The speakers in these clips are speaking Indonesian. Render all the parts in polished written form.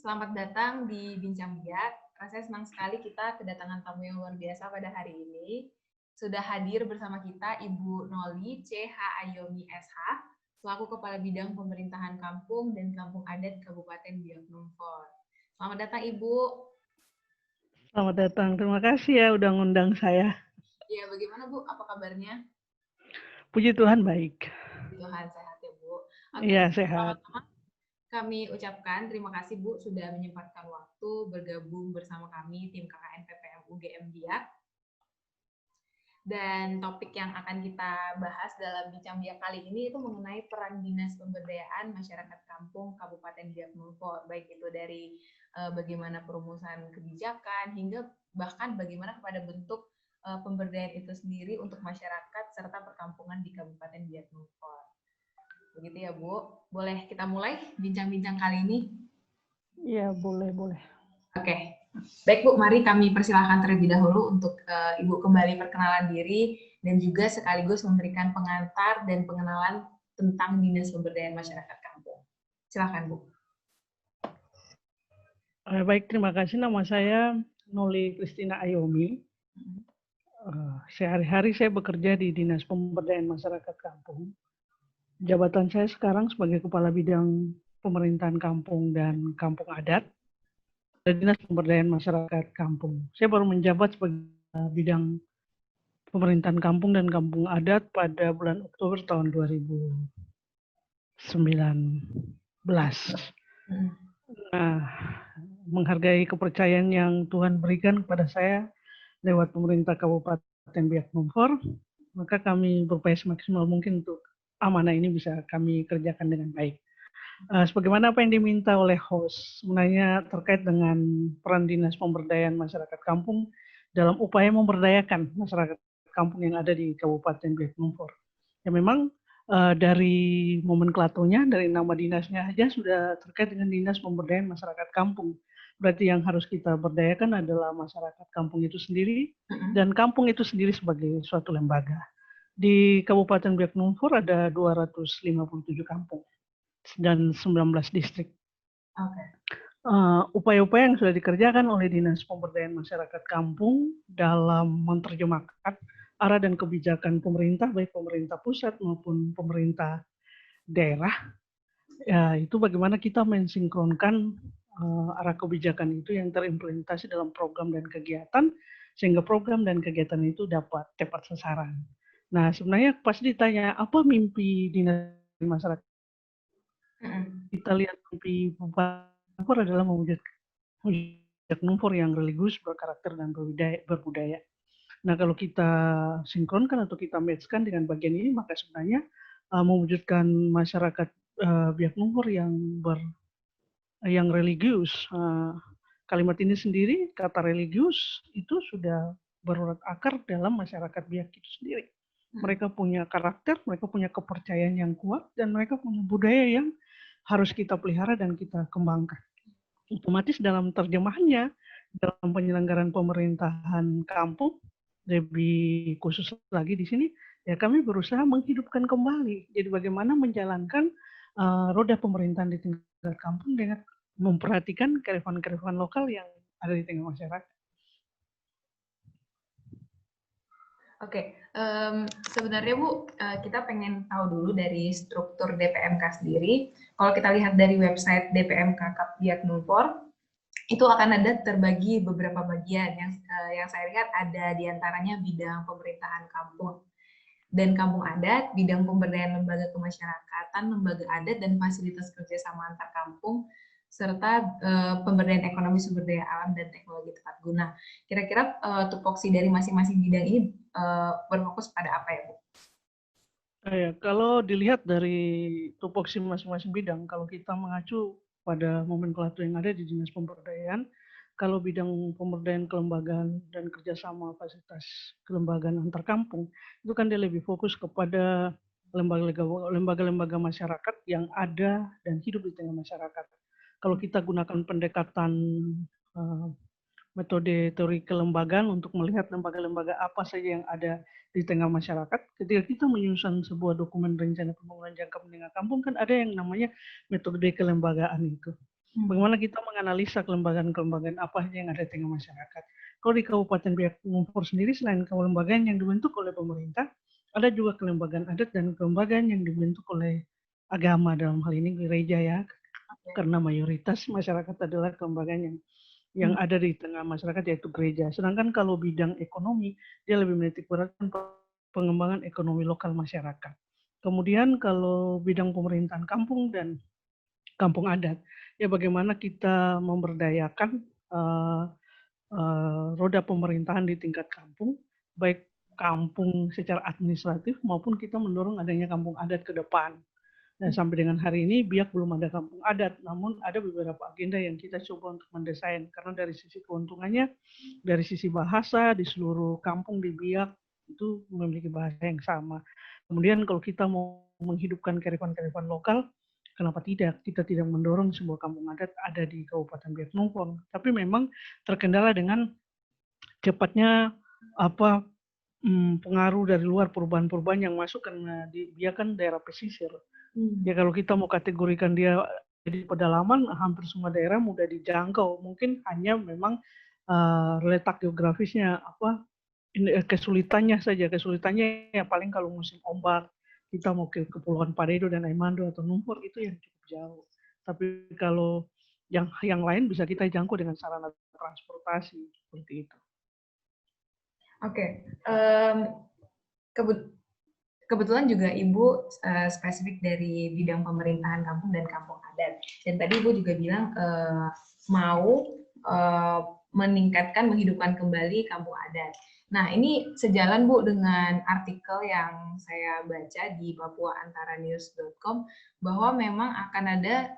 Selamat datang di Bincang Biak. Rasanya senang sekali kita kedatangan tamu yang luar biasa pada hari ini. Sudah hadir bersama kita Ibu Noli C.H. Ayomi SH, selaku Kepala Bidang Pemerintahan Kampung dan Kampung Adat Kabupaten Biak Numfor. Selamat datang Ibu. Selamat datang, terima kasih ya udah ngundang saya. Ya, bagaimana Bu? Apa kabarnya? Puji Tuhan baik. Tuhan sehat ya Bu. Iya, Oke, sehat. pertama-tama kami ucapkan terima kasih Bu sudah menyempatkan waktu bergabung bersama kami tim KKN PPM UGM Biak. Dan topik yang akan kita bahas dalam Bincang Biak kali ini itu mengenai peran Dinas Pemberdayaan Masyarakat Kampung Kabupaten Biak Numfor, baik itu dari bagaimana perumusan kebijakan hingga bahkan bagaimana kepada bentuk pemberdayaan itu sendiri untuk masyarakat serta perkampungan di Kabupaten Biak Numfor. Begitu ya Bu. Boleh kita mulai bincang-bincang kali ini? Iya, boleh. Oke. Baik Bu, mari kami persilahkan terlebih dahulu untuk Ibu kembali perkenalan diri dan juga sekaligus memberikan pengantar dan pengenalan tentang Dinas Pemberdayaan Masyarakat Kampung. Silakan Bu. Baik, terima kasih. Nama saya Noli Christina Ayomi. Sehari-hari saya bekerja di Dinas Pemberdayaan Masyarakat Kampung. Jabatan saya sekarang sebagai Kepala Bidang Pemerintahan Kampung dan Kampung Adat dari Dinas Pemberdayaan Masyarakat Kampung. Saya baru menjabat sebagai Bidang Pemerintahan Kampung dan Kampung Adat pada bulan Oktober tahun 2019. Nah, menghargai kepercayaan yang Tuhan berikan kepada saya lewat pemerintah Kabupaten Biak Numfor, maka kami berupaya semaksimal mungkin untuk amanah ini bisa kami kerjakan dengan baik. Sebagaimana apa yang diminta oleh host, sebenarnya terkait dengan peran Dinas Pemberdayaan Masyarakat Kampung dalam upaya memberdayakan masyarakat kampung yang ada di Kabupaten Biak Numfor. Ya memang dari nomenklaturnya, dari nama dinasnya aja sudah terkait dengan Dinas Pemberdayaan Masyarakat Kampung. Berarti yang harus kita berdayakan adalah masyarakat kampung itu sendiri dan kampung itu sendiri sebagai suatu lembaga. Di Kabupaten Biak Numfor ada 257 kampung dan 19 distrik. Upaya-upaya yang sudah dikerjakan oleh Dinas Pemberdayaan Masyarakat Kampung dalam menerjemahkan arah dan kebijakan pemerintah, baik pemerintah pusat maupun pemerintah daerah, ya, itu bagaimana kita mensinkronkan arah kebijakan itu yang terimplementasi dalam program dan kegiatan, sehingga program dan kegiatan itu dapat tepat sasaran. Nah, sebenarnya pasti ditanya, apa mimpi dinas masyarakat? Kita lihat mimpi Bupati adalah mewujudkan Numfor yang religius, berkarakter, dan berbudaya. Nah, kalau kita sinkronkan atau kita matchkan dengan bagian ini, maka sebenarnya mewujudkan masyarakat Biak Numfor yang religius. Kalimat ini sendiri, kata religius, itu sudah berurat akar dalam masyarakat Biak itu sendiri. Mereka punya karakter, mereka punya kepercayaan yang kuat, dan mereka punya budaya yang harus kita pelihara dan kita kembangkan. Otomatis dalam terjemahannya, dalam penyelenggaraan pemerintahan kampung, lebih khusus lagi di sini, ya kami berusaha menghidupkan kembali. Jadi bagaimana menjalankan roda pemerintahan di tingkat kampung dengan memperhatikan kearifan-kearifan lokal yang ada di tengah masyarakat. Oke, sebenarnya Bu, kita pengen tahu dulu dari struktur DPMK sendiri. Kalau kita lihat dari website DPMK Biak Numfor, itu akan ada terbagi beberapa bagian yang saya lihat ada diantaranya bidang pemerintahan kampung dan kampung adat, bidang pemberdayaan lembaga kemasyarakatan, lembaga adat, dan fasilitas kerjasama antar kampung, serta pemberdayaan ekonomi sumber daya alam dan teknologi tepat guna. Kira-kira tupoksi dari masing-masing bidang ini berfokus pada apa ya Bu? Kalau dilihat dari tupoksi masing-masing bidang, kalau kita mengacu pada nomenklatur yang ada di Dinas Pemberdayaan, kalau bidang pemberdayaan kelembagaan dan kerjasama fasilitas kelembagaan antar kampung, itu kan dia lebih fokus kepada lembaga-lembaga masyarakat yang ada dan hidup di tengah masyarakat. Kalau kita gunakan pendekatan metode teori kelembagaan untuk melihat lembaga-lembaga apa saja yang ada di tengah masyarakat, ketika kita menyusun sebuah dokumen rencana pembangunan jangka menengah kampung, kan ada yang namanya metode kelembagaan itu. Bagaimana kita menganalisa kelembagaan-kelembagaan apa saja yang ada di tengah masyarakat. Kalau di Kabupaten Biak Numfor sendiri, selain kelembagaan yang dibentuk oleh pemerintah, ada juga kelembagaan adat dan kelembagaan yang dibentuk oleh agama, dalam hal ini gereja ya, karena mayoritas masyarakat adalah kelembagaan yang ada di tengah masyarakat, yaitu gereja. Sedangkan kalau bidang ekonomi, dia lebih menitik beratkan pengembangan ekonomi lokal masyarakat. Kemudian kalau bidang pemerintahan kampung dan kampung adat, ya bagaimana kita memberdayakan roda pemerintahan di tingkat kampung, baik kampung secara administratif maupun kita mendorong adanya kampung adat ke depan. Dan sampai dengan hari ini Biak belum ada kampung adat, namun ada beberapa agenda yang kita coba untuk mendesain, karena dari sisi keuntungannya, dari sisi bahasa di seluruh kampung di Biak itu memiliki bahasa yang sama. Kemudian kalau kita mau menghidupkan kearifan-kearifan lokal, kenapa tidak? Kita tidak mendorong sebuah kampung adat ada di Kabupaten Biak Numfor. Tapi memang terkendala dengan cepatnya pengaruh dari luar, perubahan-perubahan yang masuk, karena dia kan daerah pesisir. Ya kalau kita mau kategorikan dia jadi pedalaman, hampir semua daerah mudah dijangkau. Mungkin hanya memang letak geografisnya kesulitannya saja. Kesulitannya ya paling kalau musim ombak, kita mau ke Kepulauan Paredo dan Aimando atau Numfor itu yang cukup jauh. Tapi kalau yang lain bisa kita jangkau dengan sarana transportasi seperti itu. Oke, kebetulan juga Ibu spesifik dari bidang pemerintahan kampung dan kampung adat. Dan tadi Ibu juga bilang mau meningkatkan, menghidupkan kembali kampung adat. Nah, ini sejalan Bu dengan artikel yang saya baca di papuaantaranews.com bahwa memang akan ada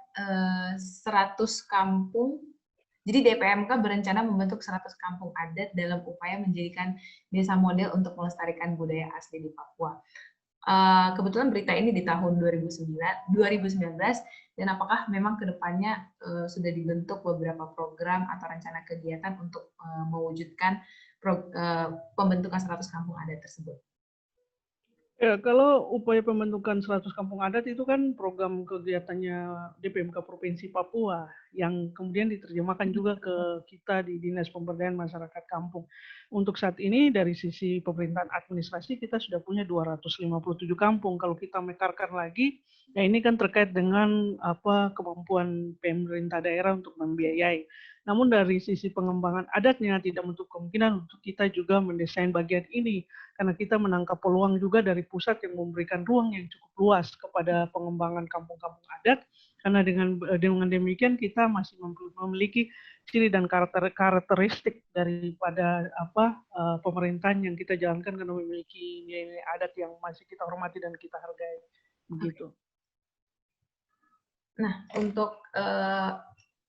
100 kampung. Jadi DPMK berencana membentuk 100 kampung adat dalam upaya menjadikan desa model untuk melestarikan budaya asli di Papua. Kebetulan berita ini di tahun 2019, dan apakah memang kedepannya sudah dibentuk beberapa program atau rencana kegiatan untuk mewujudkan pembentukan 100 kampung adat tersebut? Ya, kalau upaya pembentukan 100 kampung adat itu kan program kegiatannya DPMK Provinsi Papua yang kemudian diterjemahkan juga ke kita di Dinas Pemberdayaan Masyarakat Kampung. Untuk saat ini dari sisi pemerintahan administrasi kita sudah punya 257 kampung. Kalau kita mekarkan lagi, ya ini kan terkait dengan kemampuan pemerintah daerah untuk membiayai. Namun dari sisi pengembangan adatnya tidak menutup kemungkinan untuk kita juga mendesain bagian ini, karena kita menangkap peluang juga dari pusat yang memberikan ruang yang cukup luas kepada pengembangan kampung-kampung adat, karena dengan demikian kita masih memiliki ciri dan karakteristik daripada pemerintahan yang kita jalankan, karena memiliki nilai-nilai adat yang masih kita hormati dan kita hargai begitu. Nah,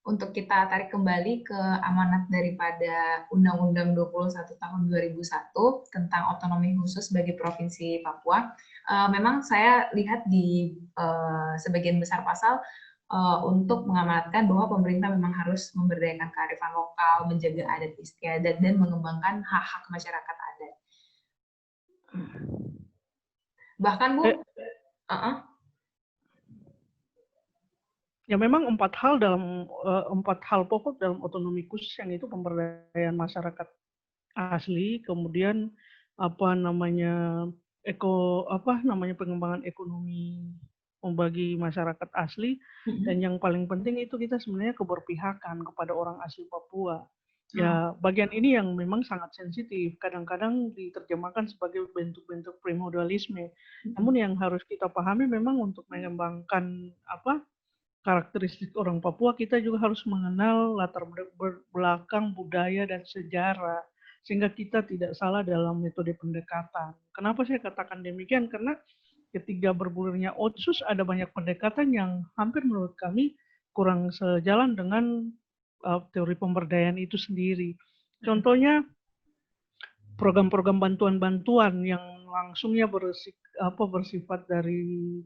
untuk kita tarik kembali ke amanat daripada Undang-Undang 21 tahun 2001 tentang otonomi khusus bagi Provinsi Papua, memang saya lihat di sebagian besar pasal untuk mengamanatkan bahwa pemerintah memang harus memberdayakan kearifan lokal, menjaga adat istiadat, dan mengembangkan hak-hak masyarakat adat. Bahkan Bu, ya memang empat hal pokok dalam otonomi khusus, yang itu pemberdayaan masyarakat asli, kemudian pengembangan ekonomi bagi masyarakat asli, dan yang paling penting itu kita sebenarnya keberpihakan kepada orang asli Papua. Ya, bagian ini yang memang sangat sensitif, kadang-kadang diterjemahkan sebagai bentuk-bentuk primordialisme. Namun yang harus kita pahami memang untuk mengembangkan karakteristik orang Papua, kita juga harus mengenal latar belakang budaya dan sejarah, sehingga kita tidak salah dalam metode pendekatan. Kenapa saya katakan demikian? Karena ketika bergulirnya Otsus, ada banyak pendekatan yang hampir menurut kami kurang sejalan dengan teori pemberdayaan itu sendiri. Contohnya, program-program bantuan-bantuan yang langsungnya bersifat dari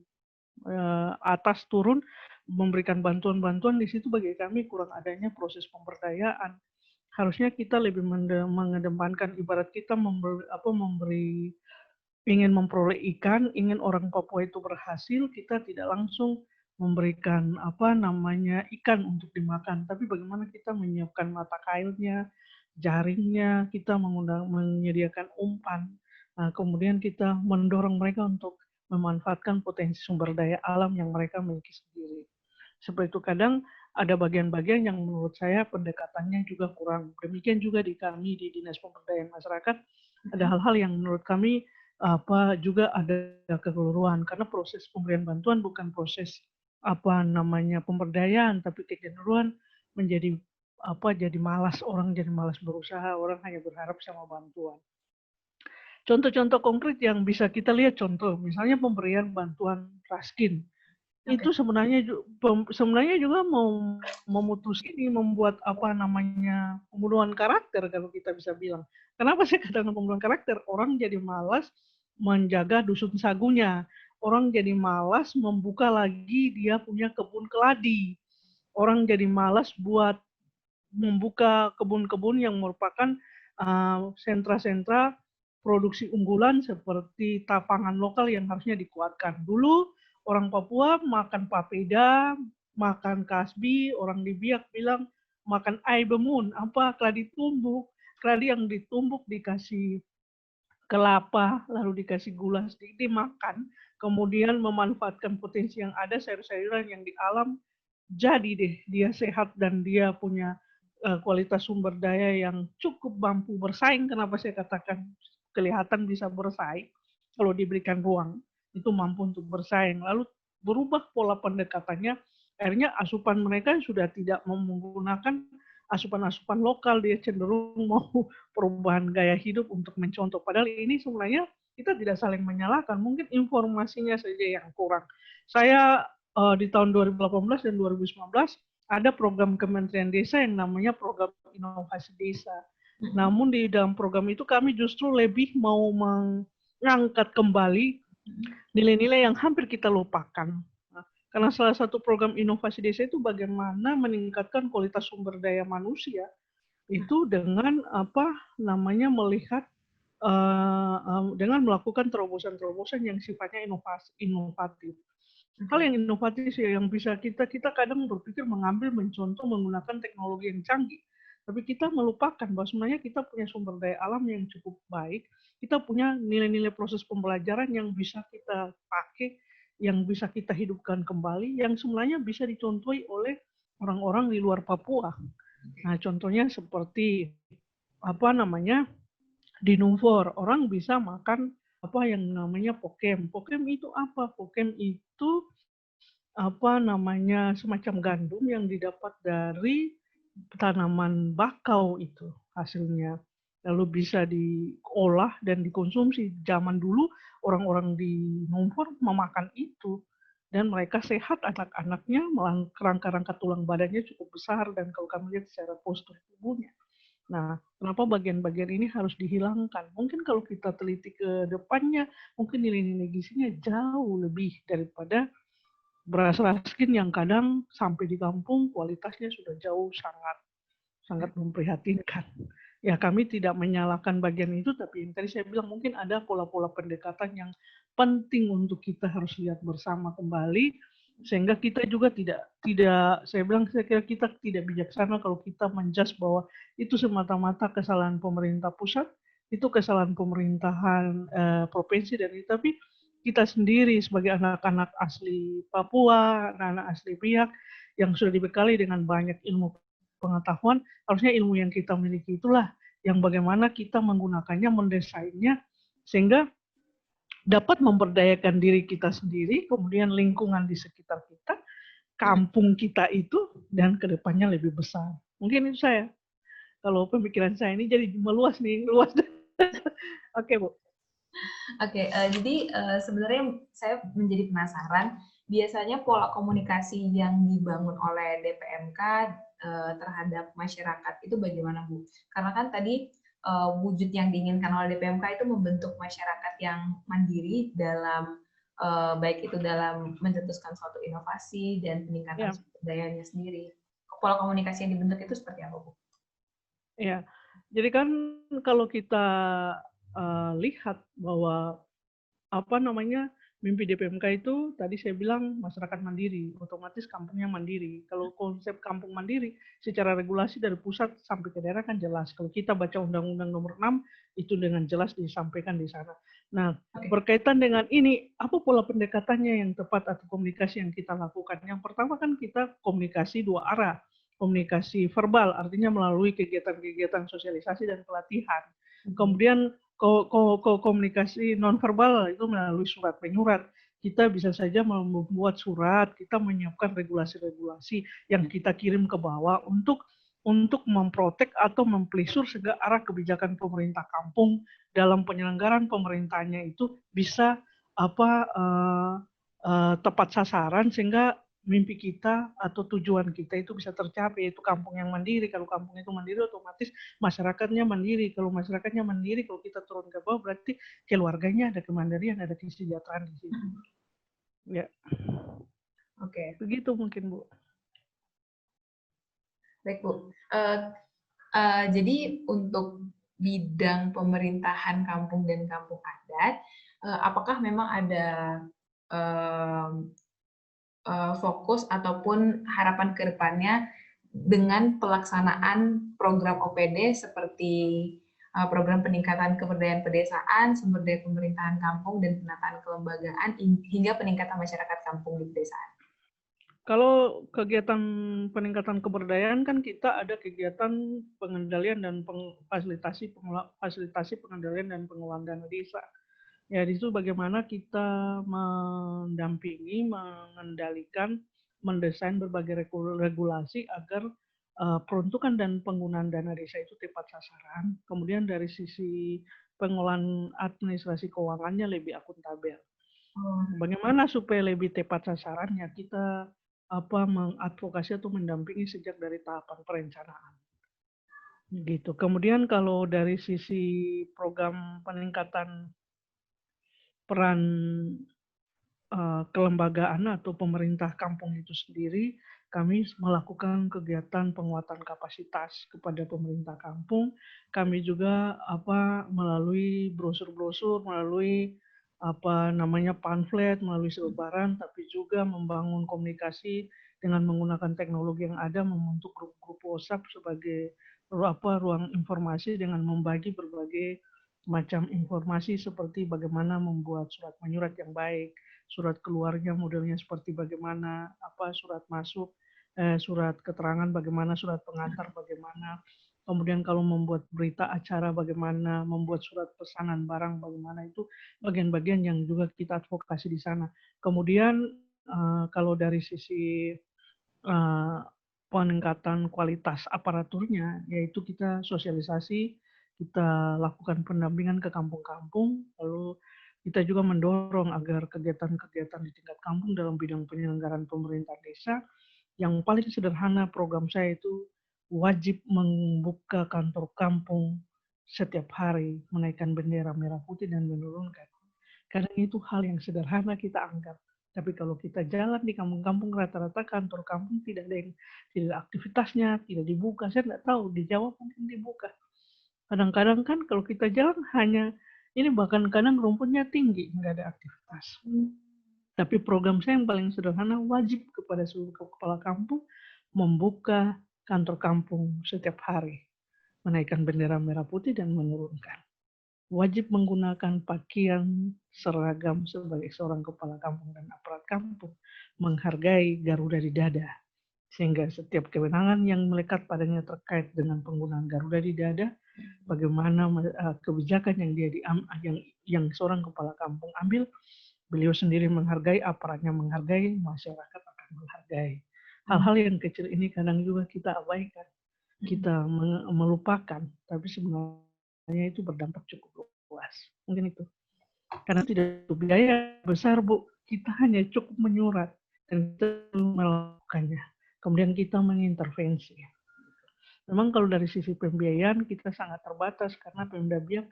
atas turun, memberikan bantuan-bantuan, di situ bagi kami kurang adanya proses pemberdayaan. Harusnya kita lebih mengedepankan, ibarat kita ingin memperoleh ikan, ingin orang Papua itu berhasil, kita tidak langsung memberikan apa namanya ikan untuk dimakan, tapi bagaimana kita menyiapkan mata kailnya, jaringnya, kita menyediakan umpan. Nah, kemudian kita mendorong mereka untuk memanfaatkan potensi sumber daya alam yang mereka miliki sendiri. Seperti itu, kadang ada bagian-bagian yang menurut saya pendekatannya juga kurang. Demikian juga di kami di Dinas Pemberdayaan Masyarakat, ada hal-hal yang menurut kami juga ada kekeliruan karena proses pemberian bantuan bukan proses pemberdayaan, tapi kecenderungan menjadi jadi malas, orang jadi malas berusaha, orang hanya berharap sama bantuan. Contoh-contoh konkret yang bisa kita lihat, contoh misalnya pemberian bantuan raskin. Itu sebenarnya juga memutus ini, membuat pembunuhan karakter kalau kita bisa bilang. Kenapa saya katakan pembunuhan karakter? Orang jadi malas menjaga dusun sagunya. Orang jadi malas membuka lagi dia punya kebun keladi. Orang jadi malas buat membuka kebun-kebun yang merupakan sentra-sentra produksi unggulan seperti pangan lokal yang harusnya dikuatkan. Dulu orang Papua makan papeda, makan kasbi, orang di Biak bilang makan aibemun, keladi tumbuk. Keladi yang ditumbuk dikasih kelapa, lalu dikasih gula sedikit, dimakan, kemudian memanfaatkan potensi yang ada, sayur-sayuran yang di alam, jadi deh dia sehat dan dia punya kualitas sumber daya yang cukup mampu bersaing. Kenapa saya katakan kelihatan bisa bersaing? Kalau diberikan ruang, itu mampu untuk bersaing. Lalu berubah pola pendekatannya, akhirnya asupan mereka sudah tidak menggunakan asupan-asupan lokal, dia cenderung mau perubahan gaya hidup untuk mencontoh. Padahal ini sebenarnya kita tidak saling menyalahkan, mungkin informasinya saja yang kurang. Saya di tahun 2018 dan 2019 ada program Kementerian Desa yang namanya program inovasi desa. Namun di dalam program itu kami justru lebih mau mengangkat kembali nilai-nilai yang hampir kita lupakan. Karena salah satu program inovasi desa itu bagaimana meningkatkan kualitas sumber daya manusia itu dengan melihat dengan melakukan terobosan-terobosan yang sifatnya inovatif. Hal yang inovatif yang bisa kita kadang berpikir mengambil, mencontoh, menggunakan teknologi yang canggih. Tapi kita melupakan bahwa sebenarnya kita punya sumber daya alam yang cukup baik, kita punya nilai-nilai proses pembelajaran yang bisa kita pakai, yang bisa kita hidupkan kembali, yang sebenarnya bisa dicontohi oleh orang-orang di luar Papua. Nah, contohnya seperti di Numfor, orang bisa makan yang namanya pokem. Pokem itu apa? Pokem itu semacam gandum yang didapat dari tanaman bakau itu hasilnya. Lalu bisa diolah dan dikonsumsi. Zaman dulu orang-orang di Numfor memakan itu. Dan mereka sehat, anak-anaknya, rangka-rangka tulang badannya cukup besar, dan kalau kami lihat secara postur tubuhnya. Nah, kenapa bagian-bagian ini harus dihilangkan? Mungkin kalau kita teliti ke depannya, mungkin nilai-nilai gizinya jauh lebih daripada beras raskin yang kadang sampai di kampung kualitasnya sudah jauh sangat memprihatinkan. Ya, kami tidak menyalahkan bagian itu, tapi yang tadi saya bilang mungkin ada pola-pola pendekatan yang penting untuk kita harus lihat bersama kembali, sehingga kita juga tidak saya kira kita tidak bijaksana kalau kita menjudge bahwa itu semata-mata kesalahan pemerintah pusat, itu kesalahan pemerintahan provinsi, dan itu, tapi kita sendiri sebagai anak-anak asli Papua, anak-anak asli Biak yang sudah dibekali dengan banyak ilmu pengetahuan, harusnya ilmu yang kita miliki itulah yang bagaimana kita menggunakannya, mendesainnya, sehingga dapat memberdayakan diri kita sendiri, kemudian lingkungan di sekitar kita, kampung kita itu, dan kedepannya lebih besar. Mungkin itu saya. Kalau pemikiran saya ini jadi meluas nih, luas. Oke, Bu. Oke, jadi sebenarnya saya menjadi penasaran, biasanya pola komunikasi yang dibangun oleh DPMK terhadap masyarakat itu bagaimana, Bu? Karena kan tadi wujud yang diinginkan oleh DPMK itu membentuk masyarakat yang mandiri dalam baik itu dalam mencetuskan suatu inovasi dan peningkatan sumber dayanya sendiri. Pola komunikasi yang dibentuk itu seperti apa, Bu? Ya, jadi kan kalau kita lihat bahwa mimpi DPMK itu tadi saya bilang masyarakat mandiri, otomatis kampungnya mandiri. Kalau konsep kampung mandiri secara regulasi dari pusat sampai ke daerah kan jelas. Kalau kita baca Undang-Undang Nomor 6 itu dengan jelas disampaikan di sana. Nah, berkaitan dengan ini, apa pola pendekatannya yang tepat atau komunikasi yang kita lakukan? Yang pertama kan kita komunikasi dua arah. Komunikasi verbal, artinya melalui kegiatan-kegiatan sosialisasi dan pelatihan. Kemudian komunikasi nonverbal itu melalui surat menyurat. Kita bisa saja membuat surat, kita menyiapkan regulasi-regulasi yang kita kirim ke bawah untuk memprotek atau mempelisur segala arah kebijakan pemerintah kampung dalam penyelenggaraan pemerintahnya itu bisa tepat sasaran sehingga mimpi kita atau tujuan kita itu bisa tercapai, yaitu kampung yang mandiri. Kalau kampung itu mandiri otomatis masyarakatnya mandiri. Kalau masyarakatnya mandiri, kalau kita turun ke bawah berarti keluarganya ada kemandirian, ada kesejahteraan di situ. Ya. Oke. Begitu mungkin, Bu. Baik, Bu. Jadi untuk bidang pemerintahan kampung dan kampung adat, apakah memang ada fokus ataupun harapan ke depannya dengan pelaksanaan program OPD seperti program peningkatan keberdayaan pedesaan, sumber daya pemerintahan kampung, dan penataan kelembagaan hingga peningkatan masyarakat kampung di pedesaan? Kalau kegiatan peningkatan keberdayaan kan kita ada kegiatan pengendalian dan fasilitasi pengendalian dan pengelolaan dana desa. Ya, di situ bagaimana kita mendampingi, mengendalikan, mendesain berbagai regulasi agar peruntukan dan penggunaan dana desa itu tepat sasaran. Kemudian dari sisi pengolahan administrasi keuangannya lebih akuntabel. Bagaimana supaya lebih tepat sasarannya? Kita mengadvokasi atau mendampingi sejak dari tahapan perencanaan. Gitu. Kemudian kalau dari sisi program peningkatan peran kelembagaan atau pemerintah kampung itu sendiri, kami melakukan kegiatan penguatan kapasitas kepada pemerintah kampung. Kami juga melalui brosur-brosur, melalui pamflet, melalui selebaran, tapi juga membangun komunikasi dengan menggunakan teknologi yang ada, membentuk grup-grup WhatsApp sebagai ruang informasi dengan membagi berbagai macam informasi seperti bagaimana membuat surat menyurat yang baik, surat keluarnya modelnya seperti bagaimana, surat masuk, surat keterangan bagaimana, surat pengantar bagaimana, kemudian kalau membuat berita acara bagaimana, membuat surat pesanan barang bagaimana, itu bagian-bagian yang juga kita advokasi di sana. Kemudian kalau dari sisi peningkatan kualitas aparaturnya, yaitu kita sosialisasi, kita lakukan pendampingan ke kampung-kampung, lalu kita juga mendorong agar kegiatan-kegiatan di tingkat kampung dalam bidang penyelenggaraan pemerintah desa, yang paling sederhana program saya itu wajib membuka kantor kampung setiap hari, menaikkan bendera merah putih dan menurunkan. Karena itu hal yang sederhana kita anggap. Tapi kalau kita jalan di kampung-kampung, rata-rata kantor kampung tidak ada yang tidak aktivitasnya, tidak dibuka. Saya nggak tahu, di Jawa mungkin dibuka. Kadang-kadang kan kalau kita jalan hanya, ini bahkan kadang rumputnya tinggi, nggak ada aktivitas. Tapi program saya yang paling sederhana, wajib kepada seluruh kepala kampung membuka kantor kampung setiap hari. Menaikkan bendera merah putih dan menurunkan. Wajib menggunakan pakaian seragam sebagai seorang kepala kampung dan aparat kampung. Menghargai Garuda di dada. Sehingga setiap kewenangan yang melekat padanya terkait dengan penggunaan Garuda di dada, bagaimana kebijakan yang dia yang seorang kepala kampung ambil, beliau sendiri menghargai, aparatnya menghargai, masyarakat akan menghargai. Hal-hal yang kecil ini kadang juga kita abaikan, kita melupakan, tapi sebenarnya itu berdampak cukup luas. Mungkin itu. Karena tidak biaya besar, Bu. Kita hanya cukup menyurat dan kita melakukannya. Kemudian kita mengintervensi. Memang kalau dari sisi pembiayaan kita sangat terbatas karena Pemda Biak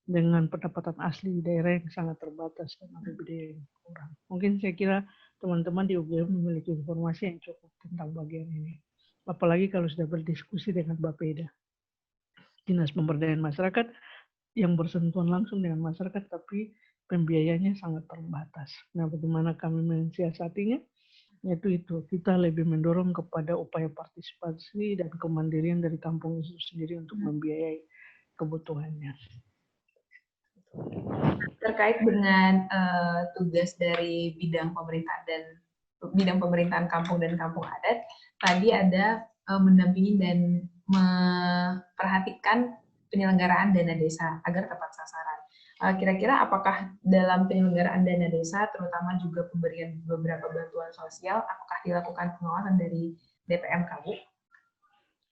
dengan pendapatan asli daerah yang sangat terbatas dan APBD yang kurang. Mungkin saya kira teman-teman di UGM memiliki informasi yang cukup tentang bagian ini. Apalagi kalau sudah berdiskusi dengan Bapeda, Dinas Pemberdayaan Masyarakat yang bersentuhan langsung dengan masyarakat, tapi pembiayaannya sangat terbatas. Nah, bagaimana kami mensiasatinya? Yaitu itu, kita lebih mendorong kepada upaya partisipasi dan kemandirian dari kampung itu sendiri untuk membiayai kebutuhannya. Terkait dengan tugas dari bidang pemerintahan kampung dan kampung adat, tadi ada mendampingi dan memperhatikan penyelenggaraan dana desa agar tepat sasaran. Kira-kira apakah dalam penyelenggaraan dana desa, terutama juga pemberian beberapa bantuan sosial, apakah dilakukan pengawasan dari DPMK, Bu?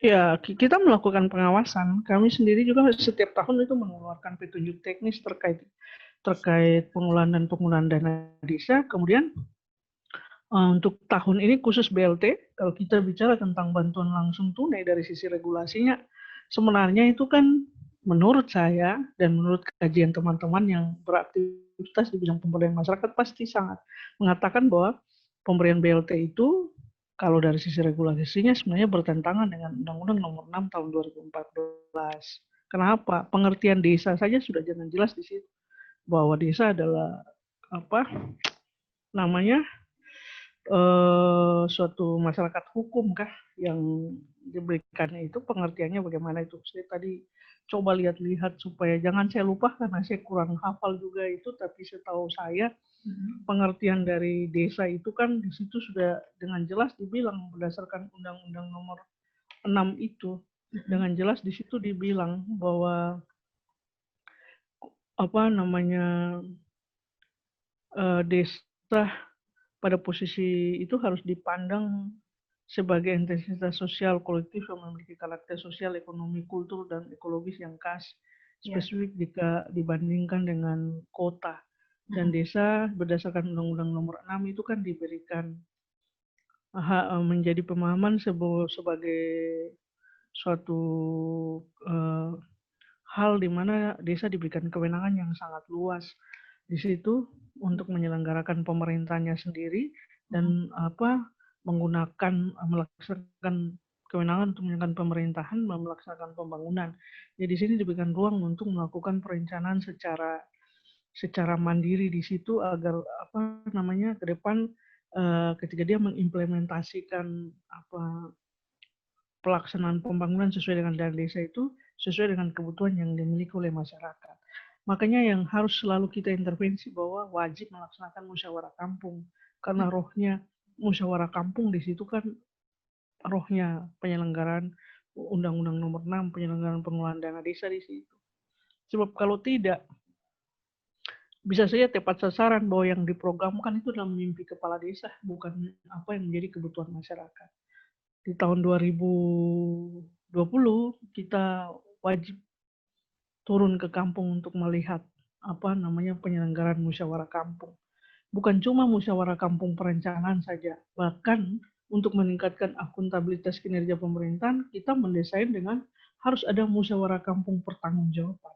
Ya, kita melakukan pengawasan. Kami sendiri juga setiap tahun itu mengeluarkan petunjuk teknis terkait pengelolaan dan penggunaan dana desa. Kemudian untuk tahun ini khusus BLT, kalau kita bicara tentang bantuan langsung tunai dari sisi regulasinya, sebenarnya itu kan menurut saya dan menurut kajian teman-teman yang beraktivitas di bidang pemberdayaan masyarakat pasti sangat mengatakan bahwa pemberian BLT itu kalau dari sisi regulasinya sebenarnya bertentangan dengan Undang-Undang Nomor 6 Tahun 2014. Kenapa? Pengertian desa saja sudah jangan jelas di situ bahwa desa adalah apa namanya suatu masyarakat hukum kah yang diberikannya itu pengertiannya bagaimana itu. Saya tadi coba lihat-lihat supaya jangan saya lupa karena saya kurang hafal juga itu, tapi setahu saya pengertian dari desa itu kan di situ sudah dengan jelas dibilang berdasarkan Undang-Undang Nomor 6 itu dengan jelas di situ dibilang bahwa desa pada posisi itu harus dipandang sebagai entitas sosial kolektif yang memiliki karakter sosial, ekonomi, kultur, dan ekologis yang khas, spesifik jika dibandingkan dengan kota. Dan desa berdasarkan Undang-Undang Nomor 6 itu kan diberikan menjadi pemahaman sebagai suatu hal di mana desa diberikan kewenangan yang sangat luas di situ untuk menyelenggarakan pemerintahnya sendiri dan melaksanakan kewenangan untuk menjalankan pemerintahan dan melaksanakan pembangunan. Jadi di sini diberikan ruang untuk melakukan perencanaan secara mandiri di situ agar ke depan ketika dia mengimplementasikan pelaksanaan pembangunan sesuai dengan dana desa itu sesuai dengan kebutuhan yang dimiliki oleh masyarakat. Makanya yang harus selalu kita intervensi bahwa wajib melaksanakan musyawarah kampung karena rohnya musyawarah kampung di situ kan rohnya penyelenggaraan Undang-Undang Nomor 6 penyelenggaraan pengelolaan dana desa di situ. Sebab kalau tidak bisa saja tepat sasaran bahwa yang diprogramkan itu dalam mimpi kepala desa bukan apa yang menjadi kebutuhan masyarakat. Di tahun 2020 kita wajib turun ke kampung untuk melihat penyelenggaraan musyawarah kampung. Bukan cuma musyawarah kampung perencanaan saja, bahkan untuk meningkatkan akuntabilitas kinerja pemerintahan, kita mendesain dengan harus ada musyawarah kampung pertanggungjawaban.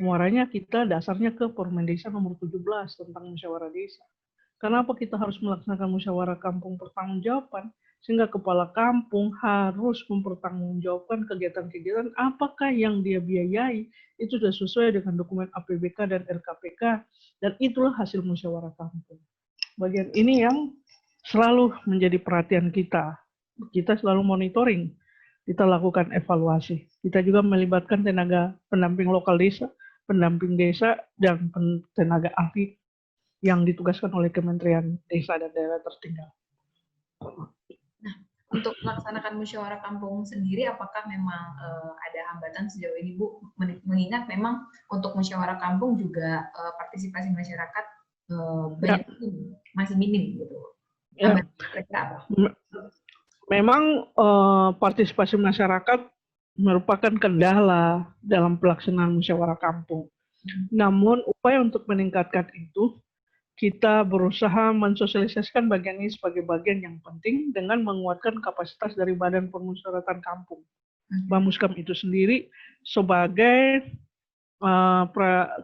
Muaranya kita dasarnya ke Permen Desa nomor 17 tentang musyawarah desa. Kenapa kita harus melaksanakan musyawarah kampung pertanggungjawaban? Sehingga kepala kampung harus mempertanggungjawabkan kegiatan-kegiatan apakah yang dia biayai itu sudah sesuai dengan dokumen APBK dan RKPK dan itulah hasil musyawarah kampung. Bagian ini yang selalu menjadi perhatian kita. Kita selalu monitoring, kita lakukan evaluasi. Kita juga melibatkan tenaga pendamping lokal desa, pendamping desa, dan tenaga ahli yang ditugaskan oleh Kementerian Desa dan Daerah Tertinggal. Nah, untuk melaksanakan musyawarah kampung sendiri, apakah memang ada hambatan sejauh ini, Bu? Mengingat memang untuk musyawarah kampung juga partisipasi masyarakat masih minim, gitu. Hambatan kira-kira apa? Memang partisipasi masyarakat merupakan kendala dalam pelaksanaan musyawarah kampung. Namun upaya untuk meningkatkan itu kita berusaha mensosialisasikan bagian ini sebagai bagian yang penting dengan menguatkan kapasitas dari Badan Permusyawaratan Kampung. Bamuskam itu sendiri sebagai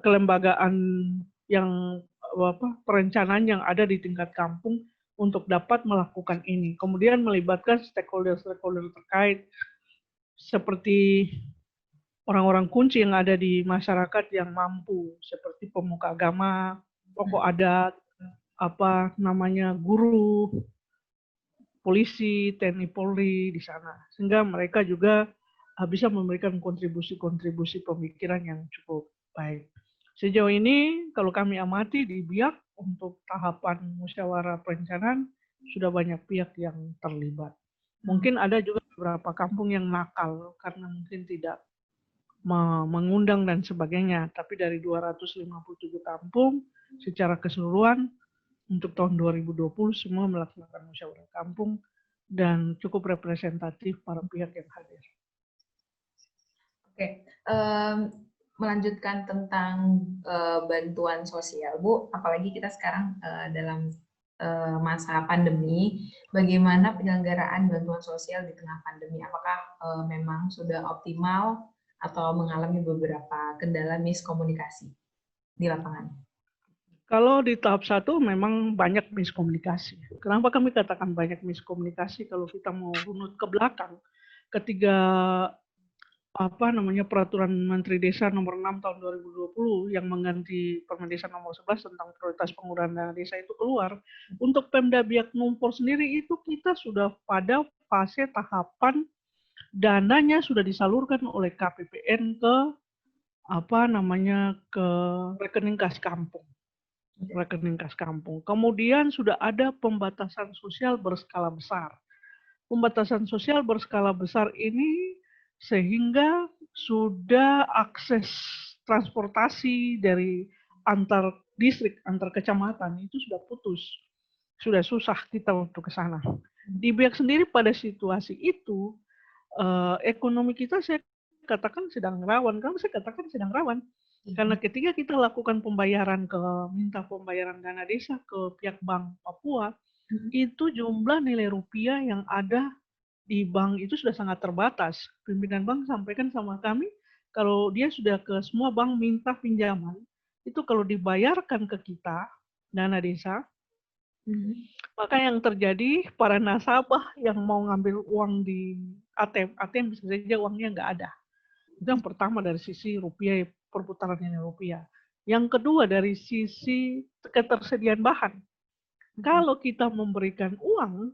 kelembagaan yang perencanaan yang ada di tingkat kampung untuk dapat melakukan ini. Kemudian melibatkan stakeholder terkait seperti orang-orang kunci yang ada di masyarakat yang mampu, seperti pemuka agama, tokoh adat, guru, polisi, TNI Polri di sana. Sehingga mereka juga bisa memberikan kontribusi-kontribusi pemikiran yang cukup baik. Sejauh ini kalau kami amati di BIAK untuk tahapan musyawarah perencanaan sudah banyak pihak yang terlibat. Mungkin ada juga beberapa kampung yang nakal karena mungkin tidak mengundang dan sebagainya, tapi dari 257 kampung secara keseluruhan untuk tahun 2020 semua melaksanakan musyawarah kampung dan cukup representatif para pihak yang hadir. Oke, melanjutkan tentang bantuan sosial, Bu, apalagi kita sekarang dalam masa pandemi, bagaimana penyelenggaraan bantuan sosial di tengah pandemi? Apakah memang sudah optimal atau mengalami beberapa kendala miskomunikasi di lapangan? Kalau di tahap 1 memang banyak miskomunikasi. Kenapa kami katakan banyak miskomunikasi? Kalau kita mau runut ke belakang, ketika Peraturan Menteri Desa nomor 6 tahun 2020 yang mengganti Permendesa nomor 11 tentang prioritas penggunaan dana desa itu keluar, untuk Pemda Biak Numfor sendiri itu kita sudah pada fase tahapan dananya sudah disalurkan oleh KPPN ke ke rekening kas kampung. Rekening kas kampung. Kemudian sudah ada pembatasan sosial berskala besar. Pembatasan sosial berskala besar ini sehingga sudah akses transportasi dari antar distrik, antar kecamatan itu sudah putus. Sudah susah kita untuk ke sana. Di Biak sendiri pada situasi itu, ekonomi kita saya katakan sedang rawan. Kalau saya katakan sedang rawan, karena ketika kita lakukan minta pembayaran dana desa ke pihak Bank Papua, itu jumlah nilai rupiah yang ada di bank itu sudah sangat terbatas. Pimpinan bank sampaikan sama kami, kalau dia sudah ke semua bank minta pinjaman, itu kalau dibayarkan ke kita, dana desa, maka yang terjadi para nasabah yang mau ngambil uang di ATM bisa saja uangnya nggak ada. Itu yang pertama dari sisi rupiah, perputaran nilai rupiah. Yang kedua dari sisi ketersediaan bahan. Kalau kita memberikan uang,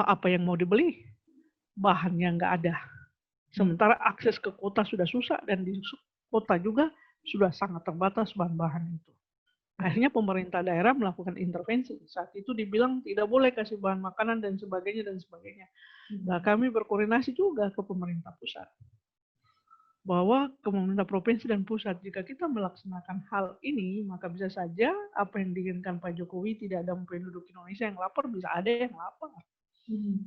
apa yang mau dibeli? Bahannya nggak ada. Sementara akses ke kota sudah susah dan di kota juga sudah sangat terbatas bahan-bahan itu. Akhirnya pemerintah daerah melakukan intervensi. Saat itu dibilang tidak boleh kasih bahan makanan dan sebagainya. Nah, kami berkoordinasi juga ke pemerintah pusat. Bahwa ke pemerintah provinsi dan pusat, jika kita melaksanakan hal ini, maka bisa saja apa yang diinginkan Pak Jokowi, tidak ada penduduk Indonesia yang lapar, bisa ada yang lapar.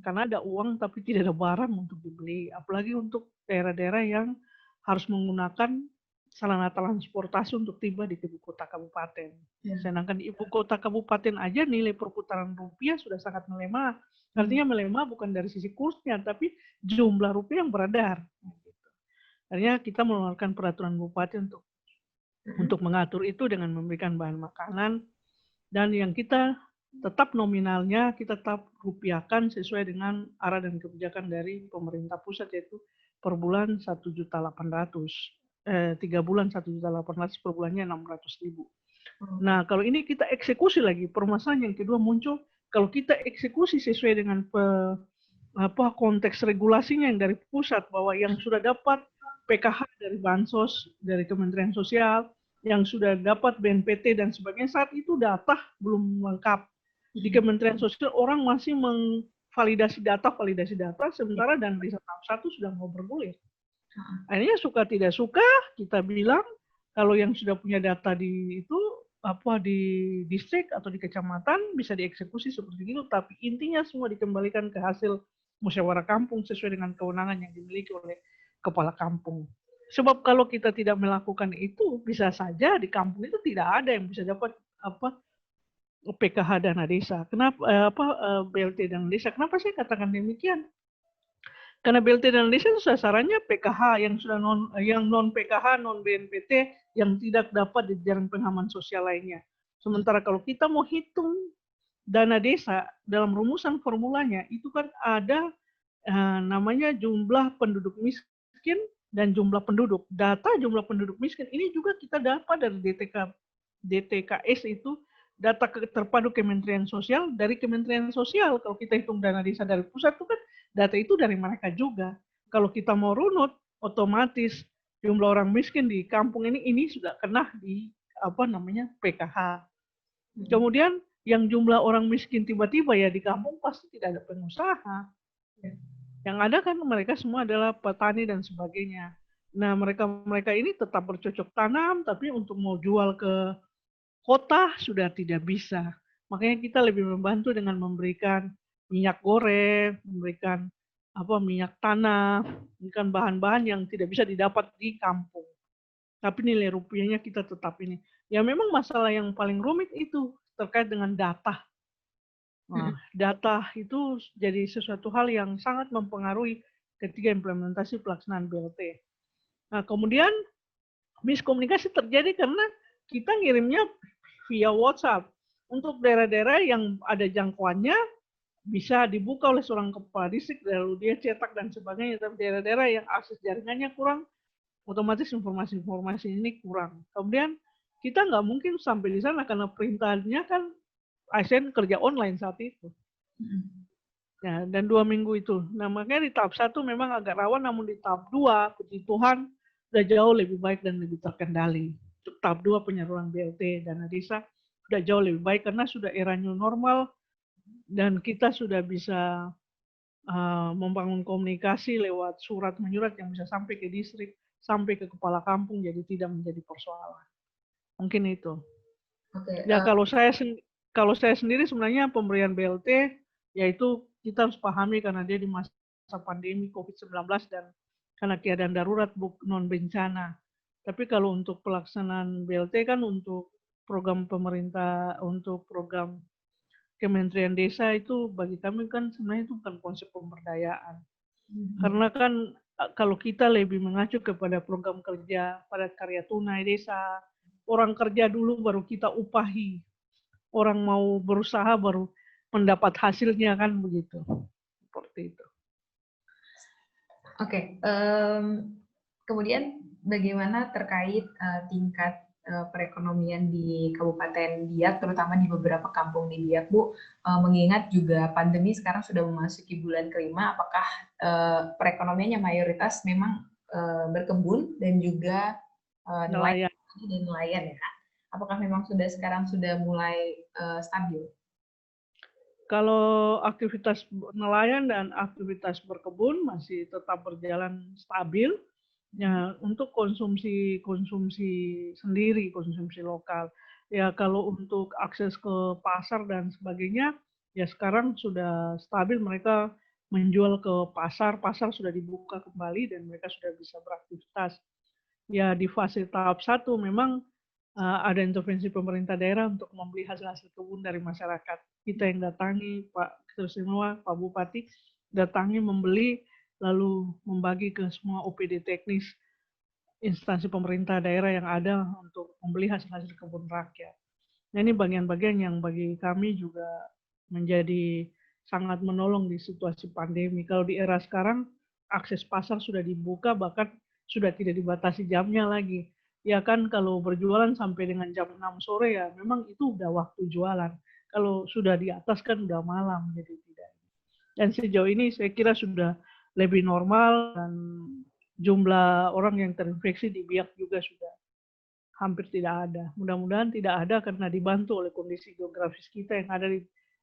Karena ada uang tapi tidak ada barang untuk dibeli. Apalagi untuk daerah-daerah yang harus menggunakan sarana transportasi untuk tiba di ibu kota kabupaten. Sedangkan di ibu kota kabupaten aja nilai perputaran rupiah sudah sangat melemah. Artinya melemah bukan dari sisi kursnya, tapi jumlah rupiah yang beredar. Akhirnya kita mengeluarkan peraturan bupati untuk mengatur itu dengan memberikan bahan makanan, dan yang kita tetap nominalnya kita tetap rupiahkan sesuai dengan arah dan kebijakan dari pemerintah pusat, yaitu per bulan 1.800.000, 3 bulan 1.800.000, per bulannya 600.000. Nah, kalau ini kita eksekusi lagi, permasalahan yang kedua muncul, kalau kita eksekusi sesuai dengan konteks regulasinya yang dari pusat, bahwa yang sudah dapat PKH dari Bansos, dari Kementerian Sosial, yang sudah dapat BNPT dan sebagainya, saat itu data belum lengkap. Di Kementerian Sosial orang masih validasi data, sementara dana desa tahap 1 sudah mau bergulir. Akhirnya suka tidak suka, kita bilang, kalau yang sudah punya data di distrik atau di kecamatan bisa dieksekusi seperti itu, tapi intinya semua dikembalikan ke hasil musyawarah kampung sesuai dengan kewenangan yang dimiliki oleh kepala kampung. Sebab kalau kita tidak melakukan itu, bisa saja di kampung itu tidak ada yang bisa dapat PKH dana desa. Kenapa BLT dana desa? Kenapa saya katakan demikian? Karena BLT dana desa itu sasarannya PKH yang non PKH, non BNPT yang tidak dapat di jaring pengaman sosial lainnya. Sementara kalau kita mau hitung dana desa dalam rumusan formulanya itu kan ada namanya jumlah penduduk miskin dan jumlah penduduk. Data jumlah penduduk miskin ini juga kita dapat dari DTKS itu, data terpadu Kementerian Sosial, dari Kementerian Sosial. Kalau kita hitung dana desa dari pusat itu kan data itu dari mereka juga. Kalau kita mau runut, otomatis jumlah orang miskin di kampung ini sudah kena di PKH. Kemudian yang jumlah orang miskin tiba-tiba ya di kampung pasti tidak ada pengusaha. Yang ada kan mereka semua adalah petani dan sebagainya. Nah, mereka ini tetap bercocok tanam, tapi untuk mau jual ke kota sudah tidak bisa. Makanya kita lebih membantu dengan memberikan minyak goreng, memberikan minyak tanah, memberikan bahan-bahan yang tidak bisa didapat di kampung. Tapi nilai rupiahnya kita tetap ini. Ya memang masalah yang paling rumit itu terkait dengan data. Nah, data itu jadi sesuatu hal yang sangat mempengaruhi ketika implementasi pelaksanaan BLT. Nah, kemudian miskomunikasi terjadi karena kita ngirimnya via WhatsApp. Untuk daerah-daerah yang ada jangkauannya bisa dibuka oleh seorang kepala distrik, lalu dia cetak dan sebagainya. Tapi daerah-daerah yang akses jaringannya kurang, otomatis informasi-informasi ini kurang. Kemudian kita nggak mungkin sampai di sana karena perintahnya kan ASN kerja online saat itu. Ya, dan 2 minggu itu. Nah, makanya di tahap 1 memang agak rawan, namun di tahap 2, puji Tuhan, sudah jauh lebih baik dan lebih terkendali. Untuk tahap 2 penyaluran BLT dana desa sudah jauh lebih baik karena sudah era new normal dan kita sudah bisa membangun komunikasi lewat surat menyurat yang bisa sampai ke distrik, sampai ke kepala kampung, jadi tidak menjadi persoalan. Mungkin itu. Ya, kalau saya sendiri sebenarnya pemberian BLT yaitu kita harus pahami karena dia di masa pandemi COVID-19 dan karena keadaan darurat non bencana. Tapi kalau untuk pelaksanaan BLT kan untuk program pemerintah, untuk program Kementerian Desa itu bagi kami kan sebenarnya itu bukan konsep pemberdayaan. Karena kan kalau kita lebih mengacu kepada program kerja pada karya tunai desa, orang kerja dulu baru kita upahi. Orang mau berusaha baru mendapat hasilnya kan begitu. Seperti itu. Oke, kemudian bagaimana terkait tingkat perekonomian di Kabupaten Biak, terutama di beberapa kampung di Biak, Bu, mengingat juga pandemi sekarang sudah memasuki bulan kelima, apakah perekonomiannya mayoritas memang berkebun dan juga nelayan dan nelayan ya? Apakah memang sekarang sudah mulai stabil? Kalau aktivitas nelayan dan aktivitas berkebun masih tetap berjalan stabil. Ya, untuk konsumsi sendiri, konsumsi lokal. Ya, kalau untuk akses ke pasar dan sebagainya, ya sekarang sudah stabil, mereka menjual ke pasar sudah dibuka kembali dan mereka sudah bisa beraktivitas. Ya, di fase tahap 1 memang ada intervensi pemerintah daerah untuk membeli hasil-hasil kebun dari masyarakat. Kita yang datangi, Pak Semua, Pak Bupati, datangi membeli, lalu membagi ke semua OPD teknis instansi pemerintah daerah yang ada untuk membeli hasil-hasil kebun rakyat. Nah, ini bagian-bagian yang bagi kami juga menjadi sangat menolong di situasi pandemi. Kalau di era sekarang, akses pasar sudah dibuka, bahkan sudah tidak dibatasi jamnya lagi. Ya kan kalau berjualan sampai dengan jam 6 sore ya memang itu udah waktu jualan. Kalau sudah di atas kan udah malam, jadi tidak. Dan sejauh ini saya kira sudah lebih normal dan jumlah orang yang terinfeksi di Biak juga sudah hampir tidak ada. Mudah-mudahan tidak ada karena dibantu oleh kondisi geografis kita yang ada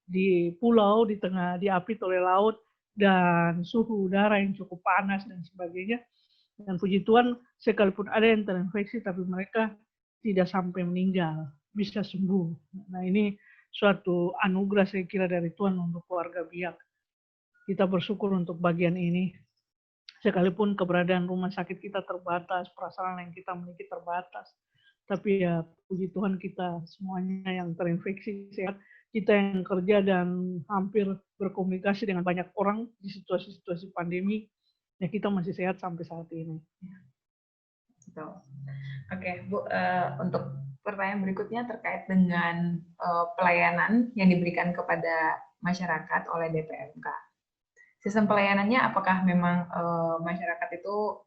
di pulau, di tengah, diapit oleh laut, dan suhu udara yang cukup panas dan sebagainya. Dan puji Tuhan, sekalipun ada yang terinfeksi, tapi mereka tidak sampai meninggal, bisa sembuh. Nah, ini suatu anugerah saya kira dari Tuhan untuk keluarga Biak. Kita bersyukur untuk bagian ini. Sekalipun keberadaan rumah sakit kita terbatas, prasarana yang kita miliki terbatas. Tapi ya puji Tuhan kita semuanya yang terinfeksi sehat, kita yang kerja dan hampir berkomunikasi dengan banyak orang di situasi-situasi pandemi, ya kita masih sehat sampai saat ini. Oke, Bu, untuk pertanyaan berikutnya terkait dengan pelayanan yang diberikan kepada masyarakat oleh DPMK. sistem pelayanannya apakah memang masyarakat itu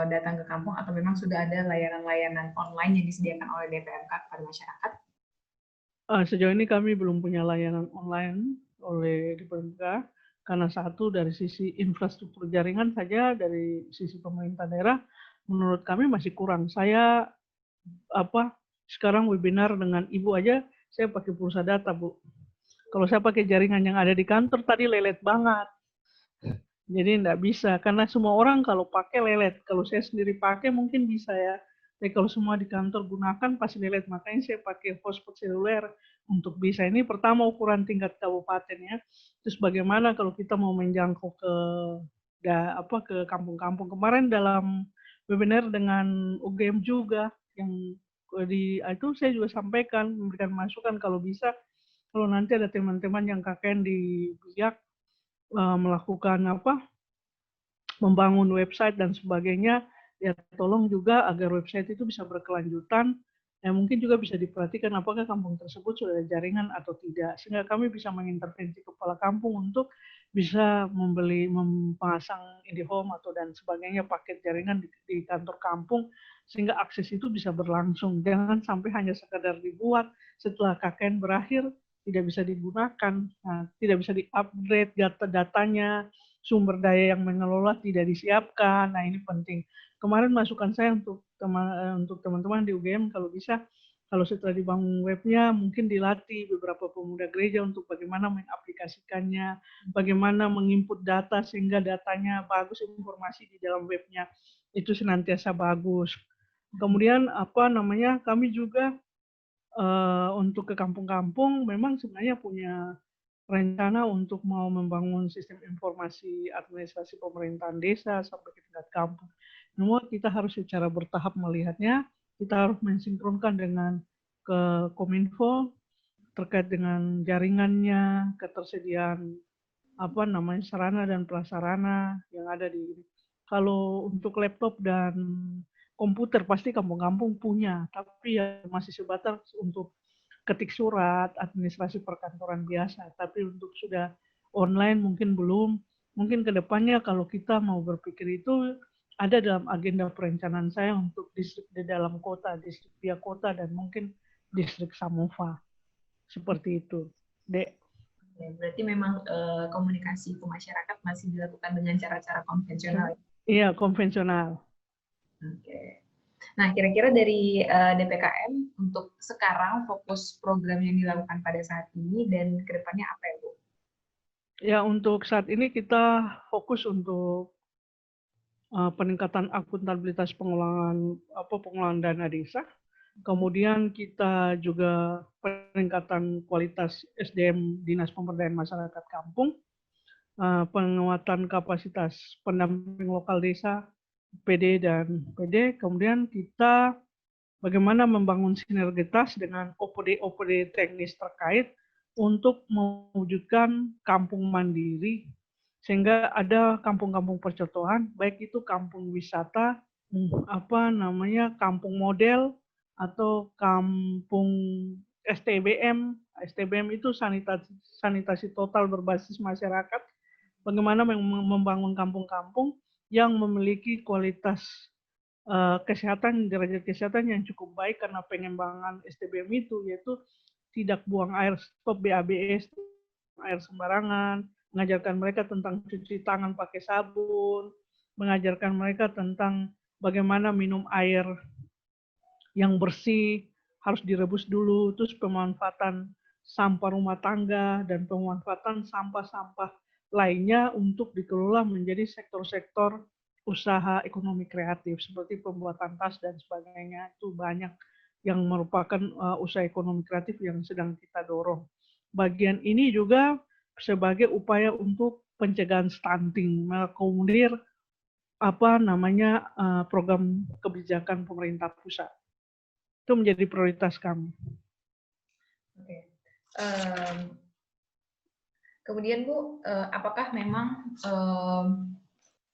datang ke kampung atau memang sudah ada layanan-layanan online yang disediakan oleh DPMK kepada masyarakat? Sejauh ini kami belum punya layanan online oleh DPMK, karena satu dari sisi infrastruktur jaringan saja dari sisi pemerintah daerah, menurut kami masih kurang. Saya sekarang webinar dengan Ibu aja, saya pakai pulsa data, Bu. Kalau saya pakai jaringan yang ada di kantor tadi lelet banget. Jadi enggak bisa, karena semua orang kalau pakai lelet. Kalau saya sendiri pakai mungkin bisa ya. Tapi kalau semua di kantor gunakan pasti lelet. Makanya saya pakai hotspot seluler untuk bisa. Ini pertama ukuran tingkat kabupaten ya. Terus bagaimana kalau kita mau menjangkau ke kampung-kampung. Kemarin dalam webinar dengan UGM juga yang itu saya juga sampaikan, memberikan masukan kalau bisa, kalau nanti ada teman-teman yang KKN di Biak melakukan membangun website dan sebagainya, ya tolong juga agar website itu bisa berkelanjutan. Ya mungkin juga bisa diperhatikan apakah kampung tersebut sudah ada jaringan atau tidak, sehingga kami bisa mengintervensi kepala kampung untuk bisa memasang IndiHome atau dan sebagainya paket jaringan di kantor kampung, sehingga akses itu bisa berlangsung. Jangan sampai hanya sekadar dibuat setelah KKN berakhir tidak bisa digunakan, tidak bisa di-upgrade datanya, sumber daya yang mengelola tidak disiapkan. Nah ini penting. Kemarin masukan saya untuk teman-teman di UGM kalau bisa, kalau setelah dibangun webnya mungkin dilatih beberapa pemuda gereja untuk bagaimana mengaplikasikannya, bagaimana menginput data sehingga datanya bagus, informasi di dalam webnya itu senantiasa bagus. Kemudian kami juga untuk ke kampung-kampung memang sebenarnya punya rencana untuk mau membangun sistem informasi administrasi pemerintahan desa sampai ke tingkat kampung. Namun kita harus secara bertahap melihatnya, kita harus mensinkronkan dengan ke Kominfo terkait dengan jaringannya, ketersediaan sarana dan prasarana yang ada di. Kalau untuk laptop dan komputer pasti kampung-kampung punya, tapi ya masih sebatas untuk ketik surat, administrasi perkantoran biasa. Tapi untuk sudah online mungkin belum. Mungkin kedepannya kalau kita mau berpikir itu ada dalam agenda perencanaan saya untuk distrik di dalam kota, distrik via kota, dan mungkin distrik Samova. Seperti itu, Dek. Ya, berarti memang komunikasi ke masyarakat masih dilakukan dengan cara-cara konvensional. Iya, konvensional. Oke. Nah, kira-kira dari DPKM untuk sekarang fokus program yang dilakukan pada saat ini dan kedepannya apa ya, Bu? Ya, untuk saat ini kita fokus untuk peningkatan akuntabilitas pengelolaan dana desa. Kemudian kita juga peningkatan kualitas SDM Dinas Pemberdayaan Masyarakat Kampung, penguatan kapasitas pendamping lokal desa, PD dan PD. Kemudian kita bagaimana membangun sinergitas dengan OPD teknis terkait untuk mewujudkan kampung mandiri, sehingga ada kampung-kampung percontohan, baik itu kampung wisata, kampung model, atau kampung STBM. STBM itu sanitasi total berbasis masyarakat. Bagaimana membangun kampung-kampung yang memiliki kualitas derajat kesehatan yang cukup baik, karena pengembangan STBM itu yaitu tidak buang air, stop BABS, air sembarangan, mengajarkan mereka tentang cuci tangan pakai sabun, mengajarkan mereka tentang bagaimana minum air yang bersih, harus direbus dulu, terus pemanfaatan sampah rumah tangga dan pemanfaatan sampah-sampah lainnya untuk dikelola menjadi sektor-sektor usaha ekonomi kreatif seperti pembuatan tas dan sebagainya. Itu banyak yang merupakan usaha ekonomi kreatif yang sedang kita dorong. Bagian ini juga sebagai upaya untuk pencegahan stunting, mengakomodir program kebijakan pemerintah pusat. Itu menjadi prioritas kami. Oke. Kemudian Bu, apakah memang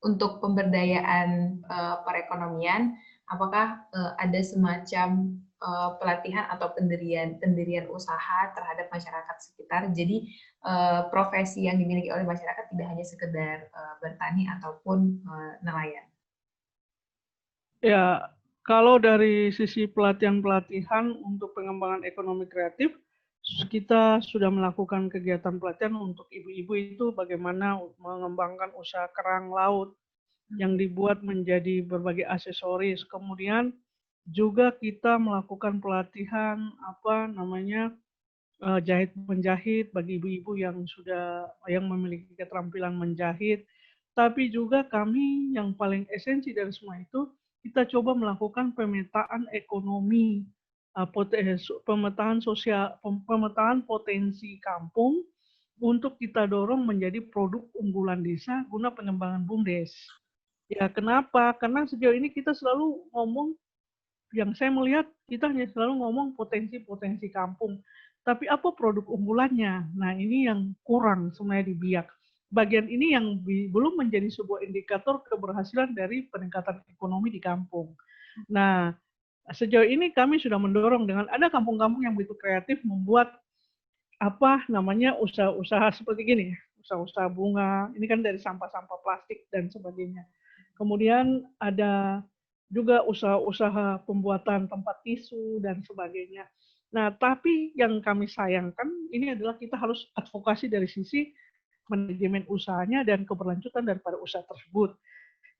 untuk pemberdayaan perekonomian, apakah ada semacam pelatihan atau pendirian usaha terhadap masyarakat sekitar. Jadi profesi yang dimiliki oleh masyarakat tidak hanya sekedar bertani ataupun nelayan. Ya, kalau dari sisi pelatihan-pelatihan untuk pengembangan ekonomi kreatif, kita sudah melakukan kegiatan pelatihan untuk ibu-ibu itu bagaimana mengembangkan usaha kerang laut yang dibuat menjadi berbagai aksesoris. Kemudian juga kita melakukan pelatihan jahit menjahit bagi ibu-ibu yang memiliki keterampilan menjahit. Tapi juga kami yang paling esensi dari semua itu, kita coba melakukan pemetaan ekonomi, pemetaan potensi kampung untuk kita dorong menjadi produk unggulan desa guna pengembangan BUMDes. Ya, kenapa? Karena sejauh ini kita selalu ngomong, yang saya melihat kita hanya selalu ngomong potensi-potensi kampung. Tapi apa produk unggulannya? Nah, ini yang kurang sebenarnya di Biak. Bagian ini yang belum menjadi sebuah indikator keberhasilan dari peningkatan ekonomi di kampung. Nah, sejauh ini kami sudah mendorong dengan ada kampung-kampung yang begitu kreatif membuat usaha-usaha seperti gini, usaha-usaha bunga, ini kan dari sampah-sampah plastik dan sebagainya. Kemudian ada juga usaha-usaha pembuatan tempat tisu dan sebagainya. Nah, tapi yang kami sayangkan ini adalah kita harus advokasi dari sisi manajemen usahanya dan keberlanjutan daripada usaha tersebut.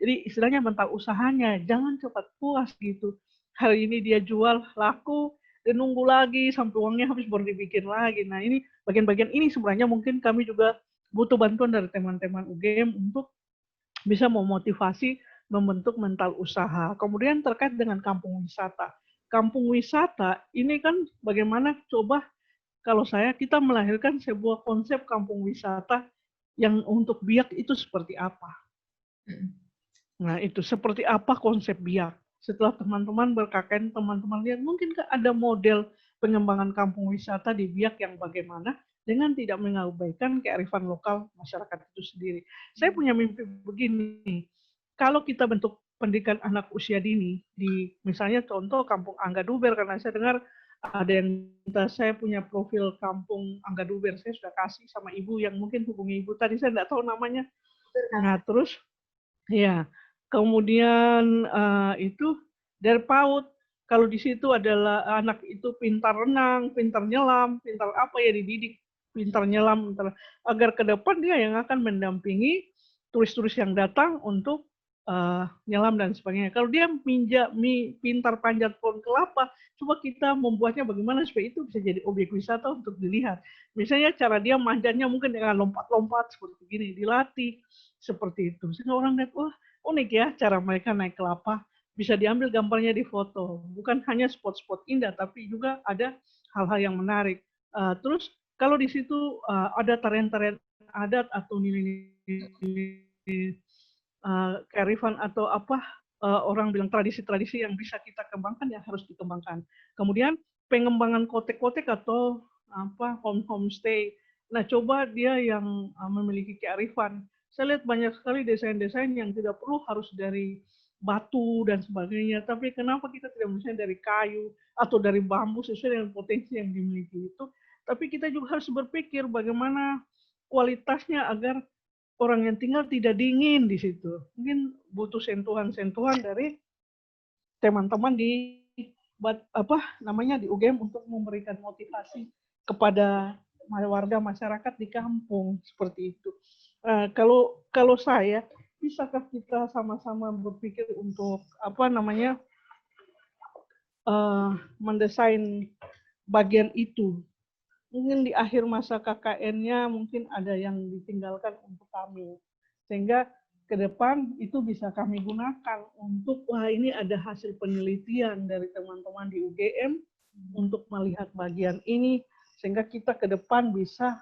Jadi istilahnya mental usahanya, jangan cepat puas gitu. Hari ini dia jual laku, dan nunggu lagi sampai uangnya habis baru dibikin lagi. Nah, ini bagian-bagian ini sebenarnya mungkin kami juga butuh bantuan dari teman-teman UGM untuk bisa memotivasi membentuk mental usaha. Kemudian terkait dengan kampung wisata. Kampung wisata ini kan bagaimana coba kalau kita melahirkan sebuah konsep kampung wisata yang untuk Biak itu seperti apa. Nah, itu seperti apa konsep Biak. Setelah teman-teman berKKN, teman-teman lihat mungkin ada model pengembangan kampung wisata di Biak yang bagaimana dengan tidak mengabaikan kearifan lokal masyarakat itu sendiri. Saya punya mimpi begini, kalau kita bentuk pendidikan anak usia dini di misalnya contoh Kampung Angga Duber, karena saya dengar ada yang minta saya punya profil Kampung Angga Duber, saya sudah kasih sama ibu yang mungkin hubungi ibu tadi, saya tidak tahu namanya. Nah, terus ya, kemudian itu dari PAUD, kalau di situ adalah anak itu pintar renang, pintar nyelam, pintar apa ya dididik, pintar nyelam, agar ke depan dia yang akan mendampingi turis-turis yang datang untuk nyelam dan sebagainya. Kalau dia pintar panjat pohon kelapa, coba kita membuatnya bagaimana supaya itu bisa jadi objek wisata untuk dilihat. Misalnya cara dia manjatnya mungkin dengan lompat-lompat seperti begini, dilatih seperti itu. Sehingga orang lihat, wah unik ya cara mereka naik kelapa, bisa diambil gambarnya di foto. Bukan hanya spot-spot indah, tapi juga ada hal-hal yang menarik. Terus kalau di situ ada tarian-tarian adat atau nilai-nilai kearifan atau orang bilang tradisi-tradisi yang bisa kita kembangkan, yang harus dikembangkan. Kemudian pengembangan kotek-kotek atau homestay. Nah, coba dia yang memiliki kearifan. Saya lihat banyak sekali desain-desain yang tidak perlu harus dari batu dan sebagainya, tapi kenapa kita tidak misalnya dari kayu atau dari bambu sesuai dengan potensi yang dimiliki itu. Tapi kita juga harus berpikir bagaimana kualitasnya agar orang yang tinggal tidak dingin di situ. Mungkin butuh sentuhan-sentuhan dari teman-teman di di UGM untuk memberikan motivasi kepada warga masyarakat di kampung seperti itu. Kalau saya, bisakah kita sama-sama berpikir untuk mendesain bagian itu? Mungkin di akhir masa KKN-nya mungkin ada yang ditinggalkan untuk kami. Sehingga ke depan itu bisa kami gunakan untuk, wah ini ada hasil penelitian dari teman-teman di UGM untuk melihat bagian ini, sehingga kita ke depan bisa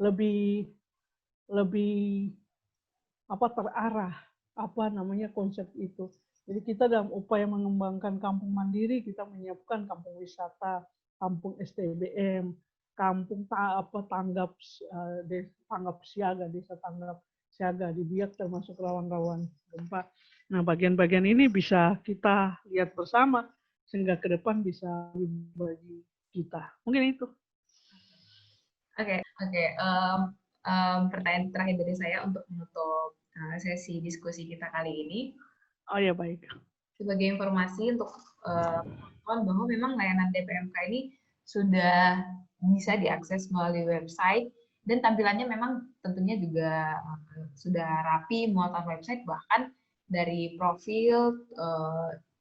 lebih terarah konsep itu. Jadi kita dalam upaya mengembangkan kampung mandiri, kita menyiapkan kampung wisata, kampung STBM, kampung tanggap siaga, desa tanggap siaga di Biak termasuk rawan-rawan gempa. Nah, bagian-bagian ini bisa kita lihat bersama sehingga ke depan bisa lebih bagi kita. Mungkin itu. Oke. Pertanyaan terakhir dari saya untuk menutup sesi diskusi kita kali ini. Oh ya, baik. Sebagai informasi untuk teman-teman bahwa memang layanan DPMK ini sudah bisa diakses melalui website dan tampilannya memang tentunya juga sudah rapi muatan website, bahkan dari profil,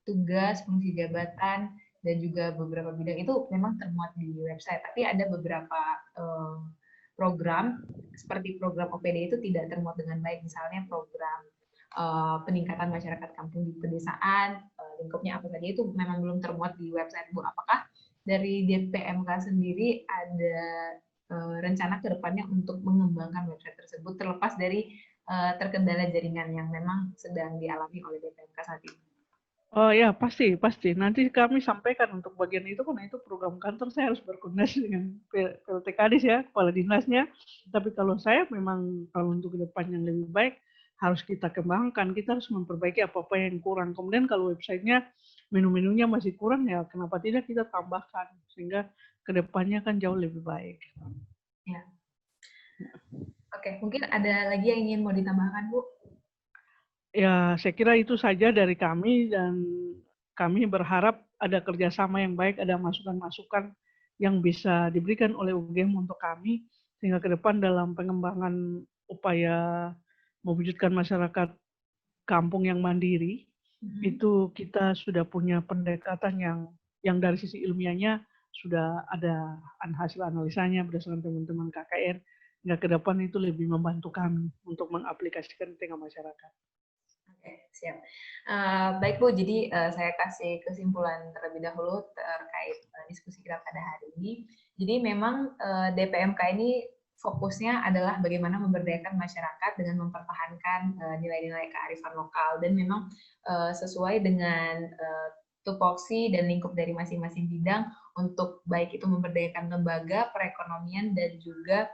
tugas, fungsi jabatan, dan juga beberapa bidang itu memang termuat di website. Tapi ada beberapa program seperti program OPD itu tidak termuat dengan baik, misalnya program peningkatan masyarakat kampung di pedesaan, lingkupnya apa saja itu memang belum termuat di website Bu. Apakah dari DPMK sendiri ada rencana ke depannya untuk mengembangkan website tersebut terlepas dari terkendala jaringan yang memang sedang dialami oleh DPMK saat ini? Oh ya, pasti. Nanti kami sampaikan untuk bagian itu, karena itu program kantor saya harus berkoordinasi dengan PLT Kadis ya, kepala dinasnya. Tapi kalau saya memang kalau untuk ke depan yang lebih baik harus kita kembangkan, kita harus memperbaiki apa-apa yang kurang. Kemudian kalau websitenya menu-menunya masih kurang ya, kenapa tidak kita tambahkan sehingga ke depannya kan jauh lebih baik. Ya. Oke, mungkin ada lagi yang ingin mau ditambahkan Bu? Ya, saya kira itu saja dari kami, dan kami berharap ada kerjasama yang baik, ada masukan-masukan yang bisa diberikan oleh UGM untuk kami, sehingga ke depan dalam pengembangan upaya mewujudkan masyarakat kampung yang mandiri, itu kita sudah punya pendekatan yang dari sisi ilmiahnya sudah ada hasil analisanya berdasarkan teman-teman KKN, hingga ke depan itu lebih membantu kami untuk mengaplikasikan di tengah masyarakat. Oke, siap. Baik Bu, jadi saya kasih kesimpulan terlebih dahulu terkait diskusi kita pada hari ini. Jadi memang DPMK ini fokusnya adalah bagaimana memberdayakan masyarakat dengan mempertahankan nilai-nilai kearifan lokal, dan memang sesuai dengan tupoksi dan lingkup dari masing-masing bidang untuk baik itu memberdayakan lembaga, perekonomian, dan juga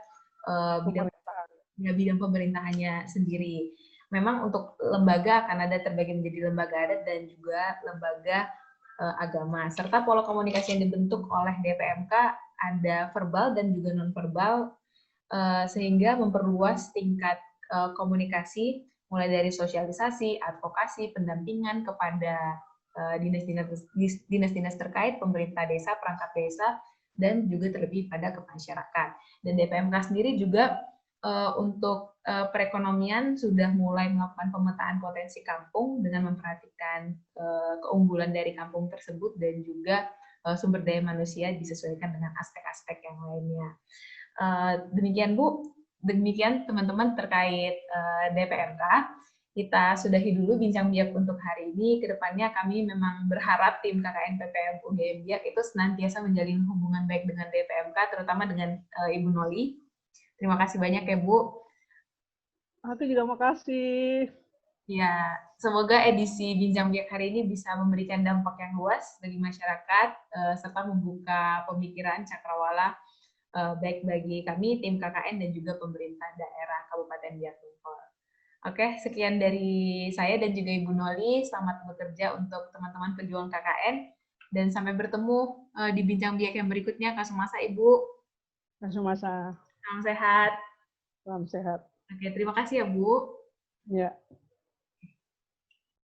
bidang pemerintahannya sendiri. Memang untuk lembaga akan ada terbagi menjadi lembaga adat dan juga lembaga agama. Serta pola komunikasi yang dibentuk oleh DPMK ada verbal dan juga non-verbal, sehingga memperluas tingkat komunikasi mulai dari sosialisasi, advokasi, pendampingan kepada dinas-dinas terkait, pemerintah desa, perangkat desa, dan juga terlebih pada ke masyarakat. Dan DPMK sendiri juga untuk perekonomian sudah mulai melakukan pemetaan potensi kampung dengan memperhatikan keunggulan dari kampung tersebut dan juga sumber daya manusia disesuaikan dengan aspek-aspek yang lainnya. Demikian Bu, demikian teman-teman terkait DPMK. Kita sudahi dulu bincang biak untuk hari ini. Kedepannya kami memang berharap tim KKN PPM UGM Biak itu senantiasa menjalin hubungan baik dengan DPMK, terutama dengan Ibu Noli. Terima kasih banyak ya Bu. Aku juga makasih. Ya, semoga edisi Bincang Biak hari ini bisa memberikan dampak yang luas bagi masyarakat, serta membuka pemikiran cakrawala baik bagi kami, tim KKN, dan juga pemerintah daerah Kabupaten Biak Numfor. Oke, sekian dari saya dan juga Ibu Noli. Selamat bekerja untuk teman-teman pejuang KKN, dan sampai bertemu di Bincang Biak yang berikutnya. Kasumasa Ibu. Kasumasa. Salam sehat. Salam sehat. Oke, terima kasih ya Bu. Ya.